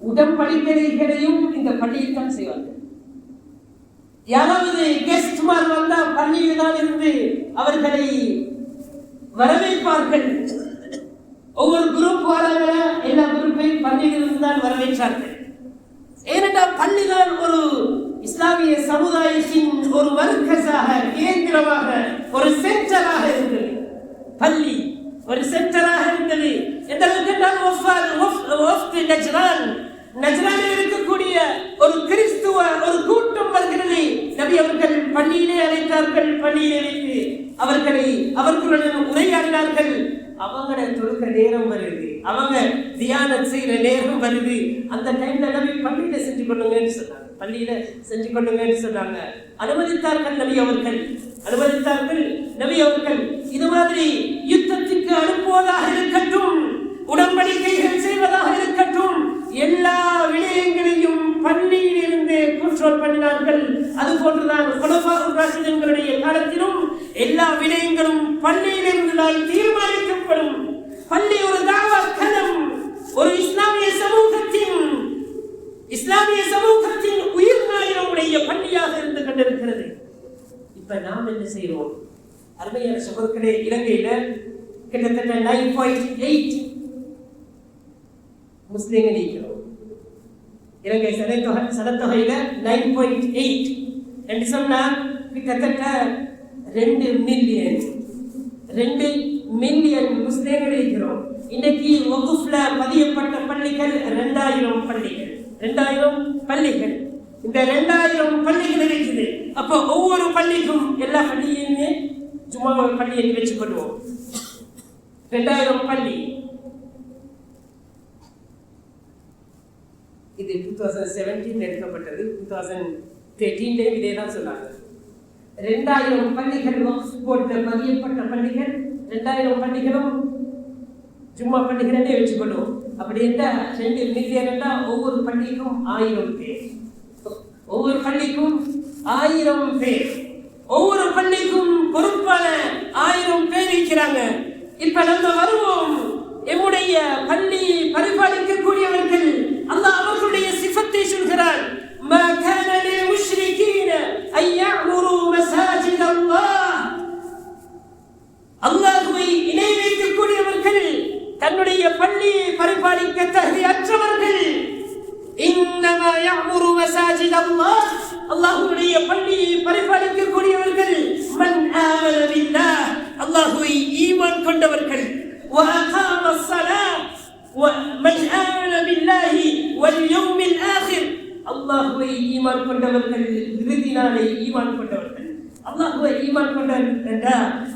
உடன்படிக்கைகளையும் இந்த பள்ளியில் தான் செய்வார்கள். யாராவது கெஸ்ட்மார் வந்தால் பள்ளியில் தான் இருந்து அவர்களை வரவேற்பார்கள். ஒவ்வொரு குரூப் வராங்க, எல்லா குரூப்பையும் பள்ளியிலிருந்து தான் வரவேற்றார்கள். ஏனென்றால் பள்ளிதான் ஒரு இஸ்லாமிய சமுதாயத்தின் ஒரு மர்கஸாக, கேந்திரமாக, ஒரு சென்டராக இருந்தது. பள்ளி ஒரு சென்டராக இருந்தது. எந்த அளவுக்கு நஜ்ரானில் இருக்கக்கூடிய ஒரு கிறிஸ்துவ ஒரு கூட்டம் வருகிறது. நபி அவர்கள் பள்ளியிலே அழைத்தார்கள். பள்ளியிலே வைத்து அவர்களுடன் உரையாடினார்கள். அவங்கள தொழுக நேரம் வருது, அவங்க தியானம் செய்யற நேரம் வருது. அந்த டைம்ல நபி பள்ளியில செஞ்சு கொள்ளுங்கன்னு சொன்னாங்க. பள்ளியில செஞ்சு கொள்ளுங்கன்னு சொன்னாங்க. அனுமதித்தார்கள் நபி அவர்கள். இது மாதிரி யுத்தத்துக்கு அனுப்புவதாக இருக்கட்டும், உடன்படிக்கைகள் செய்வதாக இருக்கட்டும், எல்லா விடயங்களையும் பள்ளியில் இருந்து கண்ட்ரோல் பண்ணினார்கள். அது போன்றுதான் குலஃபாஉர் ராஷிதீன்களுடைய காலத்திலும் எல்லா விடயங்களும் பள்ளியில் இருந்துதான் தீர்மானிக்கப்படும். பள்ளி ஒரு தாவா களம், ஒரு இஸ்லாமிய சமூகத்தின் உயிர் நாயகமுடைய பள்ளியாக இருந்து கொண்டிருக்கிறது. இப்ப நாம் என்ன செய்யறோம்? அருமையான சகோதரர்களே, இலங்கையில கிட்டத்தட்ட 9.8 முஸ்லிம்கள் இருக்கிறோம். இலங்கை சனத்தொகையில 9.8 என்று சொன்னா கிட்டத்தட்ட 2 மில்லியன் முஸ்லிம்கள் இருக்கிறோம். இன்னைக்கு வகுப்புல பதியப்பட்ட பள்ளிகள் 2000 பள்ளிகள். இந்த 2000 பள்ளிகள் இருக்குது. அப்ப ஒவ்வொரு பள்ளிக்கும், எல்லா பள்ளியுமே சும்மா பள்ளியை வச்சு கொள்வோம். 2000 பள்ளி. இது 2017 எடுக்கப்பட்டது. 2013 இதே தான் சொன்னாங்க. 2000 பள்ளிகள் வக்ஃப் போர்டுல பதியப்பட்ட பள்ளிகள். 2000 பள்ளிகளும் ஜும்மா பள்ளிகளே வச்சுக்கொள்ளும். அப்படி என்றால் 2 மில்லியன் என்றால் ஒவ்வொரு பள்ளிக்கும் 1000 பேர். ஒவ்வொரு பள்ளிக்கும் 1000 பேர். ஒவ்வொரு பள்ளிக்கும் பொறுப்பான 1000 பேர் இருக்கிறாங்க. இப்ப நம்ம வருவோம். எம்முடைய பள்ளி பரிபாலிக்கக்கூடியவர்கள் அல்லாஹ் அவர்களுடைய சிஃபத்தை சொல்கிறார். மா கான லில் முஷ்ரிகீன அன் யஅமுரு மசாஜித அல்லாஹ். அல்லாஹ்வை இணை வைக்கக்கூடியவர்கள், தன்னுடைய பள்ளியை பரிபாலிக்க தகுதியற்றவர்கள். இன்னமா யஅமுரு மசாஜித அல்லாஹ். அல்லாஹ்வுடைய பள்ளியை பரிபாலிக்கக்கூடியவர்கள் மன் ஆமன பில்லாஹ், அல்லாஹ்வை ஈமான் கொண்டவர்கள். وأقام الصلاة ومن آمن بالله واليوم الآخر. அல்லாஹ்வை ஈமான் கொண்டவர்கள், இறுதி நாளை ஈமான் கொண்டவர்கள். அல்லாஹ்வை ஈமான் கொண்டவர்கள்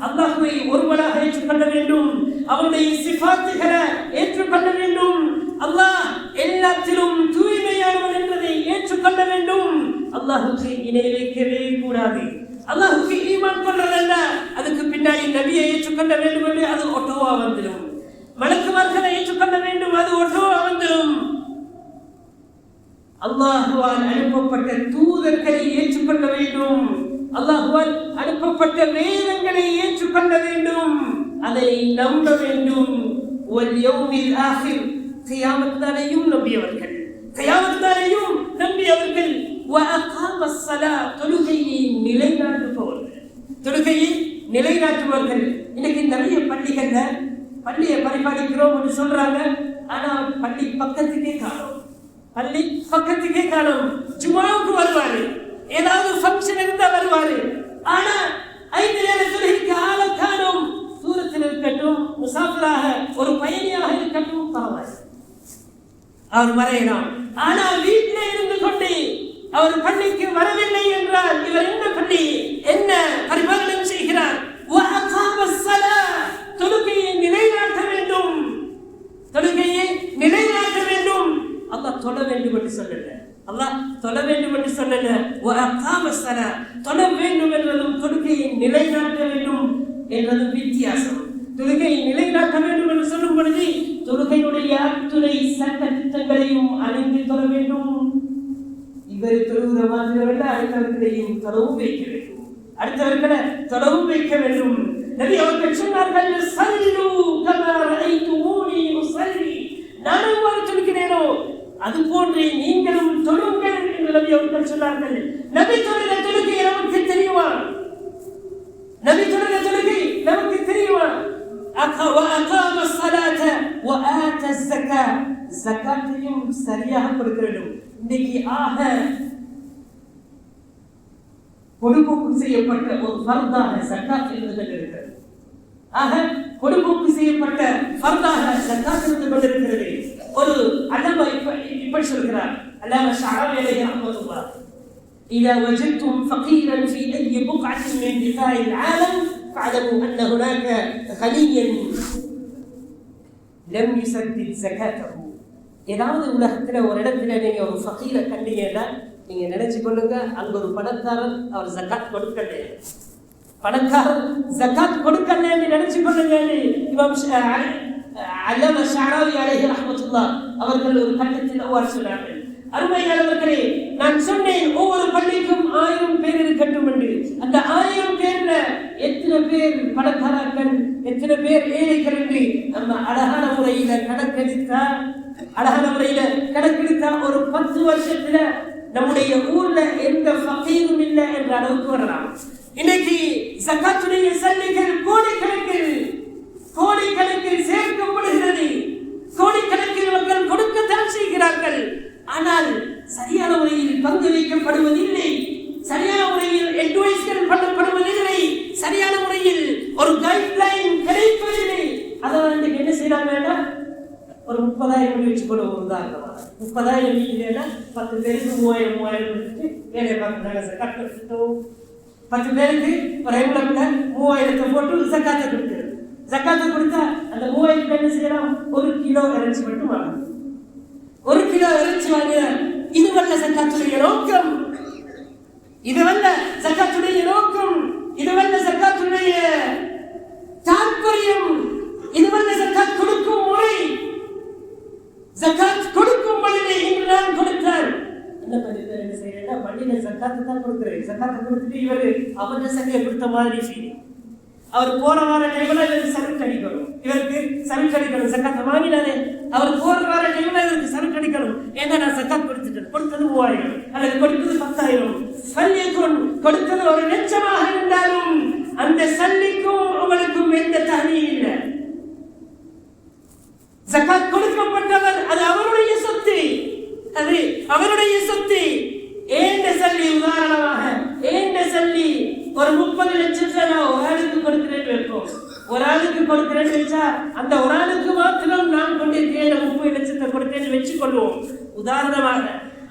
அல்லாஹ்வை ஒருவனாக ஏற்றுக்கொள்ள வேண்டும். அவருடைய சிஃபாத்துகளை ஏற்றுக்கொள்ள வேண்டும். அல்லாஹ் எல்லாத்திலும் தூய்மையானவன் என்பதை ஏற்றுக்கொள்ள வேண்டும். அல்லாஹ்வுக்கு இணை வைக்கவே கூடாது. அல்லாஹ்வுக்கு ஈமான் கொள்றதல்ல, அதுக்கு பின்னாடி நபியை ஏற்றுக்கொள்ள வேண்டும் என்று அது ஒட்டோவா வந்துடும். மலக்குமார்களை ஏற்றுக்கொள்ள வேண்டும், அது ஒட்டோவா வந்துடும். அல்லாஹ்வால் அனுப்பப்பட்ட தூதர்களை ஏற்றுக்கொள்ள வேண்டும். அல்லாஹ்வால் அனுப்பப்பட்ட வேதங்களை ஏற்றுக்கொள்ள வேண்டும். அதை நம்ப வேண்டும். வல் யௌமில் ஆகிர், கியாமத் நாளையும் நம்பியவர்கள். وأقام الصلاة, தொழுகையை நிலைநாட்டுபவர்கள். இன்னைக்கு நிறைய பள்ளிகள்ல பள்ளியை பரிபாலிக்கிறோம் என்று சொல்றாங்க. ஆனா பள்ளி பக்கத்துக்கே காணும். ஜுமாவுக்கு வருவாரு, ஏதாவது ஃபங்க்ஷன் இருந்தா வருவாரு. ஆனா 5 நேர தொழுகைக்கு ஆள காணும். தூரத்தில் இருக்கட்டும், முசாஃபிராக ஒரு பயணியாக இருக்கட்டும், பரவாயில்லை, அவர் வரையலாம். ஆனால் வீட்டிலே இருந்து கொண்டு அவர் பள்ளிக்கு வரவில்லை என்றால் இவர் என்ன பரிபாலனம் செய்கிறார்? தொழுகையை நிலைநாட்ட வேண்டும். அல்லாஹ் தொழ வேண்டும் என்று சொல்லல. தொழ வேண்டும் என்றதும் தொழுகையை நிலைநாட்ட வேண்டும் என்றதும் வித்தியாசம். தொழுகையை நிலைநாட்ட வேண்டும் என்று சொல்லும் பொழுது தொழுகையுடைய அத்துணை சட்ட திட்டங்களையும் அறிந்து தொழ வேண்டும். இவர் தொழுகிற மாதிரியோட அடுத்தவர்களையும் தொழவும் வைக்க வேண்டும். நபி அவர்கள் சொன்னார்கள், சல்லு கமா ரஅய்துமூனி உஸல்லி, நான் எவ்வாறு தொழுகிறேனோ அது போன்றே நீங்களும் தொழுங்கள் என்று நபி அவர்கள் சொன்னார்கள். நபி தொழுகிற தொழுகை நமக்கு தெரியுமா? وأقام الصلاة وآتى الزكاة ஜகாத்தையும் சரியாக கொடுக்க வேண்டும். இன்னைக்கு கொடுப்போக்கு செய்யப்பட்ட ஒரு ஃபர்தாக ஜகாத் இருந்து கொண்டிருக்கிறது. கொடுப்போக்கு செய்யப்பட்ட ஃபர்தாக ஜகாத் இருந்து கொண்டிருக்கிறது. ஒரு அல்லமா இப்படி சொல்கிறார், அல்லாமா ஷஅராவி அலைஹி ரஹ்மத்துல்லாஹ், إذا وجدتم فقيرا في أي بقعة من بقاع العالم فاعلموا أن هناك غنيا لم يسدد زكاته. ஏதாவது உலகத்தில் ஒரு இடத்துல நீங்க ஒரு ஃபகீரை கண்டீங்கன்னா நீங்க நினைச்சு கொள்ளுங்க, அங்க ஒரு பணக்காரர் அவர் ஜகாத் கொடுக்கல, பணக்காரர் ஜகாத் கொடுக்கல நினைச்சு கொள்ளுங்க. இமாம் அல்லாமா ஷஅராவி அலைஹி ரஹ்மத்துல்லாஹ் அவர்கள் ஒரு கட்டத்தில் அவ்வாறு சொன்னார்கள், அருமையானவர்களே, நான் சொன்னேன் ஒவ்வொரு பள்ளிக்கும் 1000 பேர் இருக்கட்டும் என்று. அந்த 1000 பேர்ல எத்தனை பேர் பணக்காரர்கள், எத்தனை பேர் ஏழைகள் என்று நம்ம அழகான முறையில கணக்கெடுத்தா ஒரு 10 வருஷத்துல நம்முடைய ஊர்ல எந்த ஃபகீரும் இல்லை என்ற அளவுக்கு வரலாம். இன்னைக்கு ஜகாத்துடைய சல்லிகள் கோடிக்கணக்கில் சேர்க்கப்படுகிறது. கோடிக்கணக்கில் மக்கள் கொடுக்கத்தான் செய்கிறார்கள். ஆனால் சரியான முறையில் பங்கு வைக்கப்படுவதில்லை, சரியான முறையில் அட்வைஸ்கள் பண்ணப்படுவதில்லை, சரியான முறையில் ஒரு கைட்லைன் கிடைப்பதில்லை. அதனால என்ன செய்யறாங்க, ஒரு 30,000 வச்சுக்கொள்ளும். ஒரு உதாரணமா 30,000 வீட்டுல 10 பேருக்கு 3000 கொடுத்துட்டு வேலையை பார்க்கறாங்க. ஜகாத் கொடுத்துட்டோம். 10 பேருக்கு ஒரு எவ்வளவுல 3000 போட்டு ஜகாத்தை கொடுக்குறது. ஜகாத்தை கொடுத்தா அந்த 3000 என்ன செய்யலாம், 1 கிலோ இறைச்சி மட்டும் வாங்கலாம். 1 கிலோ இறைச்சி வாங்கின இதுவல்ல ஜகாத்துடைய நோக்கம், இதுவல்ல ஜகாத்துடைய நோக்கம், இதுவல்ல ஜகாத்துடைய தாற்பயம், இதுவல்ல ஜகாத் கொடுக்கும் முறை. ஜகாத் கொடுக்கும் பொழுது இன்று நான் கொடுத்தார் என்ன பண்ணிருக்காரு, என்ன செய்யறா, பள்ளியில ஜகாத்தை தான் கொடுக்குறேன். ஜகாத்தை கொடுத்துட்டு இவரு அவருடைய சங்கையை கொடுத்த மாதிரி ஃபீலிங். அவர் போற வார டைம்ல இவருக்கு சர்வீஸ் அடிக்கணும், இவருக்கு சர்வீஸ் அடிக்கணும். ஜகாத்தை வாங்கினாரே, அவர் போற வார டைம்ல இவருக்கு சர்வீஸ் அடிக்கணும். ஏன்னா நான் ஜகாத் கொடுத்துட்டேன், கொடுத்தது 3000 அல்லது கொடுத்தது 10,000. சல்லிக்கும் கொடுத்தது 1,00,000 இருந்தாலும் அந்த சல்லிக்கும் உங்களுக்கும் எந்த தகுதியும் இல்லை. ஜகாத் கொடுக்கப்பட்டவர் அது அவருடைய சொத்து, அது அவருடைய சொத்து. ஏண்ட சல்லி, உதாரணமாக ஏண்ட சல்லி ஒரு 30 லட்சம் ஒரு ஆளுக்கு கொடுக்கிறேன்னு வைப்போம். ஒரு ஆளுக்கு கொடுக்கிறேன்னு வச்சா அந்த ஒரு ஆளுக்கு மாத்திரம் நான் கொண்டிருக்கேன் 30 லட்சத்தை கொடுத்தேன்னு வச்சுக்கொள்வோம். உதாரணமாக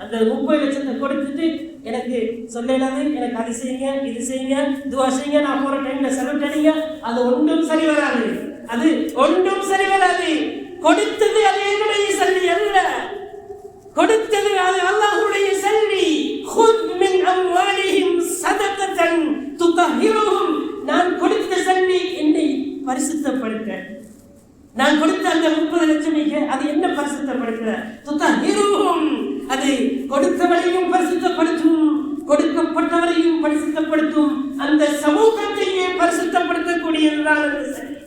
அந்த 30 லட்சத்தை கொடுத்துட்டு எனக்கு சொல்லலாது, எனக்கு அது செய்யுங்க, இது செய்யுங்க, துவா செய்யுங்க, நான் போற டைம்ல செலவு அடிங்க, அது ஒன்றும் சரி வராது, அது ஒன்றும் சரி வராது. கொடுத்தது அது என்னுடைய சல்லி அல்ல, கொடுத்தது அது அல்லாஹ்வுடைய சல்லி. خذ من اموالهم صدقه تطهرهم. நான் கொடுத்த சல்லி என்னை பரிசுத்தப்படுத்த, நான் கொடுத்த அந்த 30 லட்சம் அது என்ன பரிசுத்தப்படுத்த, துதஹிருஹும், அது கொடுத்தவரையும் பரிசுத்தப்படுத்தும், கொடுக்கப்பட்டவரையும் பரிசுத்தப்படுத்தும், அந்த சமூகத்தையே பரிசுத்தப்படுத்தக்கூடியதுதான் அந்த சல்லி.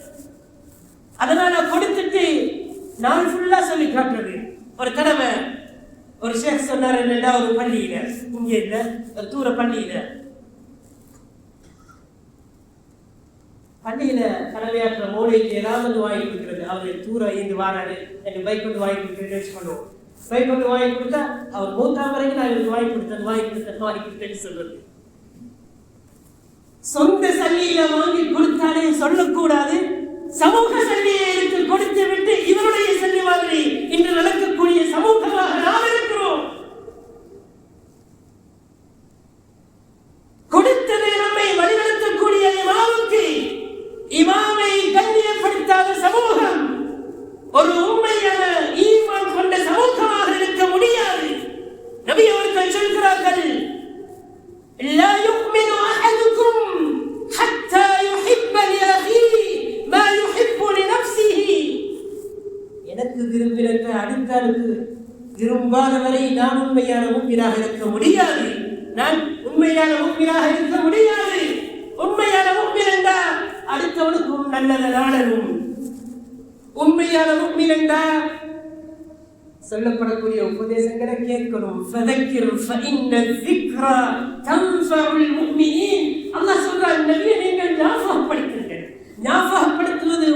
அதனால கொடுத்துட்டு நான் ஃபுல்லா சொல்லி காட்டுறது. ஒரு தடவை ஒரு ஷேக் சொன்னார், என்னடா ஒரு பள்ளியில, இங்க இல்ல ஒரு தூர பள்ளியில கடவையாற்ற மோடிக்கு ஏதாவது வாங்கி கொடுக்கிறது. அவரு தூர இருந்து வாராரு, எனக்கு பைக் கொண்டு வாங்கி கொடுக்குறேன்னு வச்சுக்கொள்வோம். பைக் கொண்டு வாங்கி கொடுத்தா அவர் 3 வரைக்கும் நான் இவருக்கு வாங்கி கொடுத்தேன்னு சொல்றது. சொந்த சல்லியில வாங்கி கொடுத்தாலே சொல்லக்கூடாது, சமூக சல்லியை எடுத்து கொடுத்து விட்டு இவருடைய சல்லி மாதிரி இன்று நடக்கக்கூடிய சமூகமாக நாம் இருக்கிறோம். கொடுத்தது நம்மை வழிநடத்தக்கூடிய இமாமுக்கு, இமாமை கண்ணியப்படுத்தாத சமூகம் ஒரு உண்மையான ஈமான் கொண்ட சமூகமாக இருக்க முடியாது. நபி அவர்கள் சொல்கிறார்கள், லா யுமினு அஹதுக்கும் ஹத்தா யுஹிப்ப லிஅஹீஹி மா யுஹிப்பு லினஃப்ஸிஹி. எனக்கு விரும்பினத அடுத்தாருக்கு விரும்பாதவரை நான் உண்மையான முஃமினாக இருக்க முடியாது. நான் உண்மையான முஃமினாக இருக்க முடியாது. உண்மையான முஃமின் என்றால் அடுத்தவனுக்கும் நல்லதை நாடணும். உண்மையான முஃமின் என்றால் சொல்லப்படக்கூடிய உபதேசங்களை கேட்கணும். ஃபதக்கிர் ஃபஇன்ன ذிக்ர தன்ஃபஉல் முஃமினீன். அல்லாஹ் சொல்றான், நபியே நீங்கள் ஞாபகப்படுத்துங்கள். ஞாபகப்படுத்துவது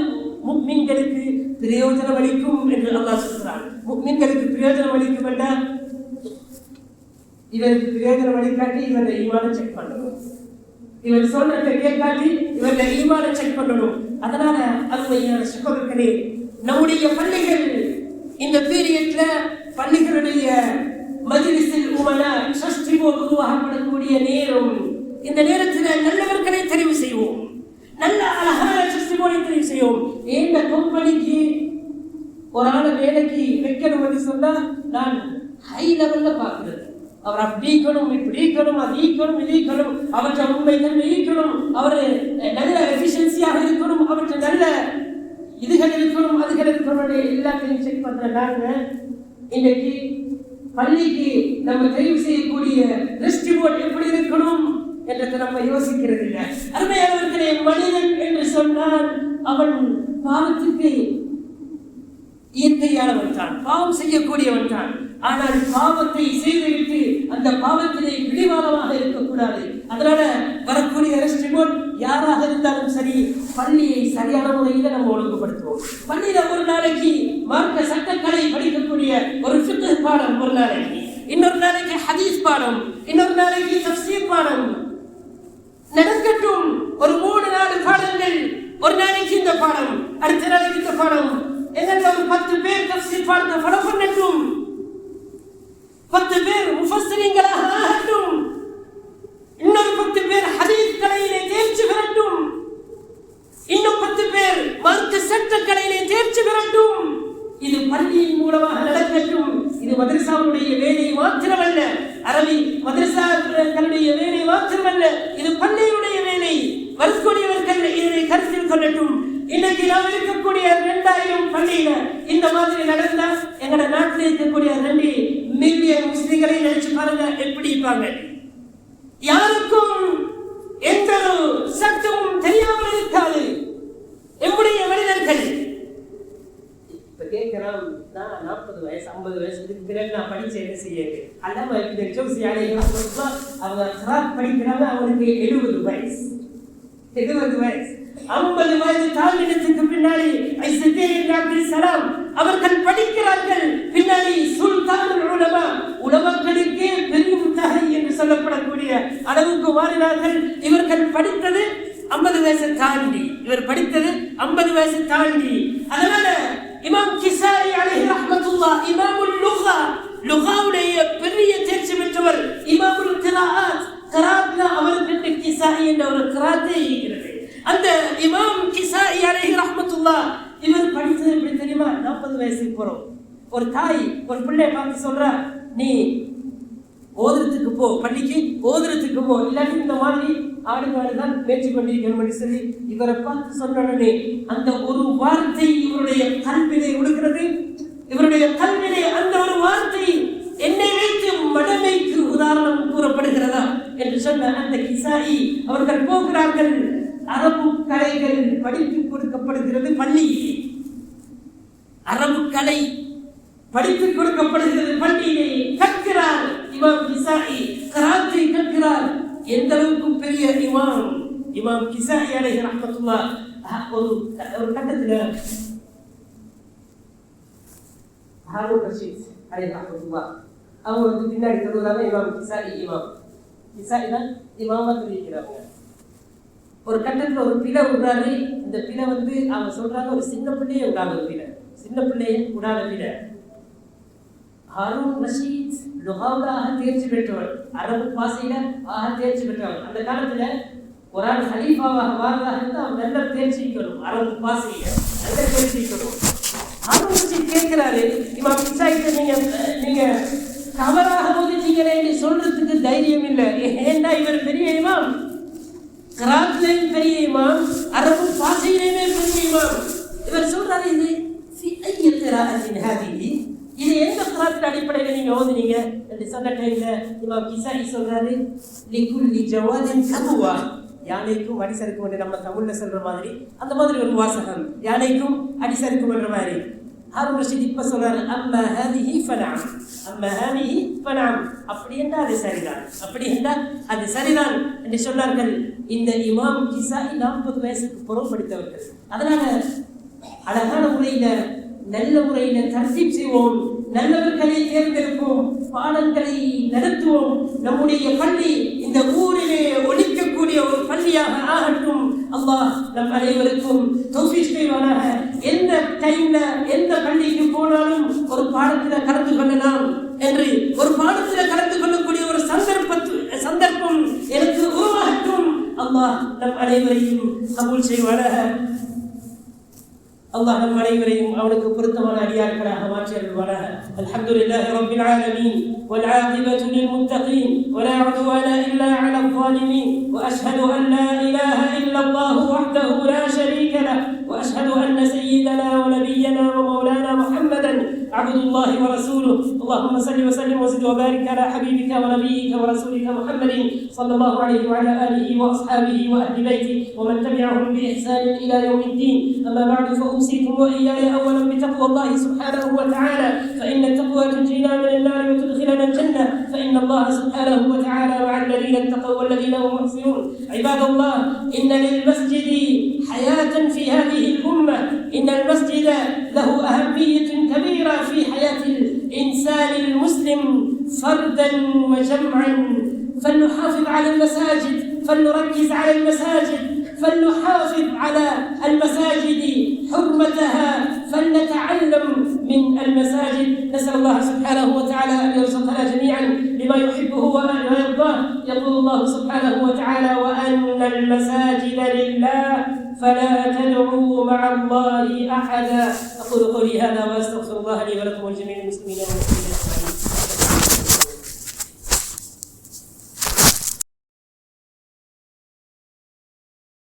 பிரயோஜனம் அளிக்கும் என்று அல்லாஹ் சொல்கிறான். முஃமின்களுக்கு பிரயோஜனம் அளிக்கும் என்றால் இவருக்கு பிரயோஜனம் அளிக்காட்டி இவரை ஈமானை செக் பண்ணணும், இவர் சொல்றதை கேட்காட்டி இவரை ஈமானை செக் பண்ணணும். அதனால அருமையான சகோதரர்களே, நம்முடைய பள்ளிகள் இந்த பீரியட்ல பள்ளிகளுடைய மஜ்லிஸில் உமனா ஷஷ்டிபோ உருவாக்கப்படக்கூடிய நேரம். இந்த நேரத்தில் நல்லவர்களை தெரிவு செய்வோம், நல்ல அழகான ஷஷ்டிபோனை தெரிவு செய்வோம். இந்த கம்பெனிக்கு ஒரு ஆளை வேலைக்கு வைக்கணும் என்று சொன்னா நான் ஹை லெவல்ல பார்க்கிறது. அவர் அப்படி இருக்கணும், இப்படி இருக்கணும், அது ஈக்கணும், இது ஈக்கணும், அவற்றை உண்மை தன்மை ஈக்கணும், அவர் நல்ல எஃபிஷியன்சியாக இருக்கணும், அவற்றை நல்ல இதுகள் இருக்கணும், அதுகள் இருக்கணும், எல்லாத்தையும் செக் பண்றாங்க. இன்னைக்கு பள்ளிக்கு நம்ம தெரிவு செய்யக்கூடிய ரெஸ்டிபோர்ட் எப்படி இருக்கணும் என்றதை நம்ம யோசிக்கிறது இல்லை. அருமையானவர்களே, மனிதன் என்று சொன்னால் அவன் பாவத்துக்கு இயற்கையானவன் தான், பாவம் செய்யக்கூடியவன் தான். ஆனால் பாவத்தை செய்துவிட்டு அந்த பாவத்திலே பிடிவாதமாக இருக்கக்கூடாது. அதனால வரக்கூடிய ரெஸ்டிபோர்ட் யாராக இருந்தாலும் சரி, பள்ளியை சரியான முறையில் நம்ம ஒழுங்குபடுத்துவோம். பள்ளியில ஒரு நாளைக்கு மார்க்க சட்டக்கலை படிக்கக்கூடிய ஒரு ஃபிக்ஹ் பாடம், ஒரு நாளைக்கு இன்னொரு நாளைக்கு ஹதீஸ் பாடம், இன்னொரு நாளைக்கு தஃப்சீர் பாடம் நடக்கட்டும். ஒரு 3-4 பாடங்கள், ஒரு நாளைக்கு இந்த பாடம், அடுத்த நாளைக்கு இந்த பாடம். என்னென்ன ஒரு 10 பேர் தஃப்சீர் பாடத்தை ஃபாலோ பண்ணட்டும், 10 பேர் முஃபஸ்ஸிரீன்களாக ஆகட்டும், இன்னொரு 10 பேர் ஹதீஸ் கலையிலே தேர்ச்சி பெறட்டும், இன்னும் 10 பேர் மார்க்க சட்ட கலையிலே தேர்ச்சி பெறட்டும். இது பள்ளியின் மூலமாக நடக்கட்டும். இது மதரசாவுடைய வேலை மாத்திரமல்ல, அரபி மதரசாக்களுடைய வேலை மாத்திரமல்ல, இது பள்ளியுடைய வேலை. வரக்கூடியவர்கள் இதனை கருத்தில் கொள்ளட்டும். இன்னைக்கு நாம் இருக்கக்கூடிய 2000 பள்ளியில இந்த மாதிரி நடந்தா எங்கட நாட்டில் இருக்கக்கூடிய 2 மில்லியன் முஸ்லிம்களை நினைச்சு பாருங்க, எப்படி இருப்பாங்க. யாருக்கும் எந்த சட்டமும் தெரியாமல் இருக்காது. எப்படிய மனிதர்கள் இப்ப கேட்கிறான், நான் 40 வயசு 50 வயசுக்கு பிறகு நான் படிச்சு என்ன செய்ய? அல்லாம அவங்க படிக்கிறாங்க, அவனுக்கு 70 வயசு 70 வயசு 50 வயது தாண்டினத்துக்கு பின்னாடி சலாம் அவர்கள் படிக்கிறார்கள். பின்னாடி சுல்தான் உலமாக்களுக்கே பெரும் தகை என்று சொல்லப்படக்கூடிய அளவுக்கு மாறினார்கள். இவர்கள் படித்தது 50 வயசு தாண்டி, இவர் படித்தது 50 வயசு தாண்டி. அதனால இமாம் கிசாயி அலைஹி ரஹ்மத்துல்லாஹ் இமாமுல் லுகா, லுகாவுடைய பெரிய தேர்ச்சி பெற்றவர். இமாமுல் கிராஅத், கிராஅத்ல அவருக்கு கிசாயி என்ற ஒரு கிராஅத்தே இருக்கிறது. அந்த இமாம் கிசாயி அலைஹி ரஹ்மத்துல்லாஹ் இவர் படித்தது எப்படி தெரியுமா? 40 வயசுக்கு போறோம். ஒரு தாய் ஒரு பிள்ளையை பார்த்து சொல்றா, நீ ஓதுறதுக்கு போ, பள்ளிக்கு ஓதுறதுக்கு போ, இல்லாட்டி இந்த மாதிரி ஆடு மாடு தான் பேச்சு கொண்டிருக்கணும் சொல்லி இவரை பார்த்து சொன்னே அந்த ஒரு வார்த்தை இவருடைய கல்வினை கொடுக்கிறது. இவருடைய கல்வினை அந்த ஒரு வார்த்தை என்னை வைத்து மடமைக்கு உதாரணம் கூறப்படுகிறதா என்று சொன்ன அந்த கிசாயி அவர்கள் போகிறார்கள். அரபு கலைகள் படித்து கொடுக்கப்படுகிறது பள்ளியிலே, அரபு கலை படித்து கொடுக்கப்படுகிறது பள்ளியிலே. கற்கிறார் இமாம் கிசாயி, கராத்தை கற்கிறார். எந்த அளவுக்கு பெரிய இமாம் கிசாயி அலைஹி ரஹ்மத்துல்லாஹ். ஒரு கட்டத்தில் ஹாரூன் ரஷீத் அலைஹி ரஹ்மத்துல்லாஹ் அவங்க பின்னாடி சொல்லுவாங்க, இமாம் கிசாயி தான் இமாமத் இருக்கிறாங்க. ஒரு கட்டத்தில் ஒரு பிழை விடுறாரு. இந்த பிழை அவங்க சொல்றாங்க, ஒரு சின்ன பிள்ளையே விடாத பிழை, சின்ன பிள்ளையை விடாத பிழை. ஹாரூன் ரஷீத் லுகாவுல தேர்ச்சி பெற்றவர், அரபு பாசையில தேர்ச்சி பெற்றவர். அந்த காலத்துல ஒரு ஆள் ஹலீஃபாவாக வாழ்றதாக இருந்தால் அவன் நல்ல தேர்ச்சிக்கணும், அரபு பாசையில நல்ல தேர்ச்சிக்கணும். ஹாரூன் ரஷீத் கேட்கிறாரு, இமாம் கிசாயிட்ட நீங்க தவறாக ஓதிட்டீங்களே சொல்றதுக்கு தைரியம் இல்லை. ஏன்னா இவர் பெரிய இமாம், கிராத்லையும் பெரிய இமாம், அரபு பாசையிலேயுமே பெரிய இமாம். இவர் சொல்றாரு, இது எந்த கிராத்தின் அடிப்படையில் நீங்க ஓதுனீங்க என்று சொன்ன டைம்ல இமாம் கிசாயி சொல்றாரு, லிகுல்லி ஜவாதின் கதுவா, யானைக்கும் அடிசருக்கும் என்று நம்ம தமிழ்ல சொல்ற மாதிரி அந்த மாதிரி ஒரு வாசகம், யானைக்கும் அடிசருக்கும் என்ற மாதிரி. ஹாரூன் ரஷீத் இப்ப சொல்றாரு, அம்மா ஹாதிஹி ஃபனஅம், அம்மா ஹாதிஹி ஃபனஅம், அப்படி என்றால் அது சரிதான், அப்படி என்றால் அது சரிதான் என்று சொன்னார்கள். இந்த இமாம் கிசாயி 40 வயசுக்கு புறம் படித்தவர்கள். அதனால அழகான முறையில நல்ல முறையில் தர்சீப் செய்வோம், நல்லவர்களை தேர்ந்தெடுப்போம், பாடங்களை நடத்துவோம். நம்முடைய பள்ளி இந்த ஊரிலே ஒழிக்கக்கூடிய ஒரு பள்ளியாக ஆகட்டும். அல்லாஹ் நம் அனைவருக்கும் தௌஃபீக் செய்வானாக. எந்த டைம்ல எந்த பள்ளிக்கு போனாலும் ஒரு பாடத்தில் கலந்து கொள்ளலாம் என்று, ஒரு பாடத்தில் கலந்து கொள்ளக்கூடிய ஒரு சந்தர்ப்பம் எனக்கு உருவாகட்டும். அல்லாஹ் நம் அனைவரையும் கபூல் செய்வானாக. அல்லாஹ் நம் அனைவரையும் அவனுக்கு பொருத்தமான அடியார்களாக மாற்றி அருள்வானாக. அல்ஹம்துலில்லாஹி ரப்பில் ஆலமீன் வல் ஆகிபத்து லில் முத்தகீன் வலா உத்வான இல்லா அலல் ஸாலிமீன் வ அஷ்ஹது அன் லா இலாஹ இல்லல்லாஹு வஹ்தஹு லா ஷரீக லஹ் வ அஷ்ஹது அன்ன சய்யிதனா வ நபிய்யனா வ மௌலானா முஹம்மதன் அப்துல்லாஹி வ ரசூலுஹு. அல்லாஹும்ம ஸல்லி வ ஸல்லிம் வ ஸித் வ பாரிக் அலா ஹபீபிக வ நபிய்யிக வ ரசூலிக முஹம்மதின் ஸல்லல்லாஹு அலைஹி வ அலா ஆலிஹி வ அஸ்ஹாபிஹி வ அஹ்லி பைத்திஹி வ மன் தபிஅஹும் பி இஹ்சானின் இலா யௌமிddin. அம்மா பஅது أوصيكم وإياي أولا بتقوى الله سبحانه وتعالى، فإن التقوى تنجينا من النار وتدخلنا الجنة، فإن الله سبحانه وتعالى مع الذين اتقوا والذين هم محسنون. عباد الله، إن للمسجد حياة في هذه الأمة، إن المسجد له أهمية كبيرة في حياة الإنسان المسلم فردا وجمعا. فلنحافظ على المساجد، فلنركز على المساجد، فلنحافظ على المساجد حرمتها، فلنتعلم من المساجد. نسأل الله سبحانه وتعالى أن يرزقنا جميعا لما يحبه ويرضاه. يقول الله سبحانه وتعالى: وأن المساجد لله فلا تدعوا مع الله أحدا. أقول قولي هذا وأستغفر الله لي ولكم ولجميع المسلمين والمسلمات.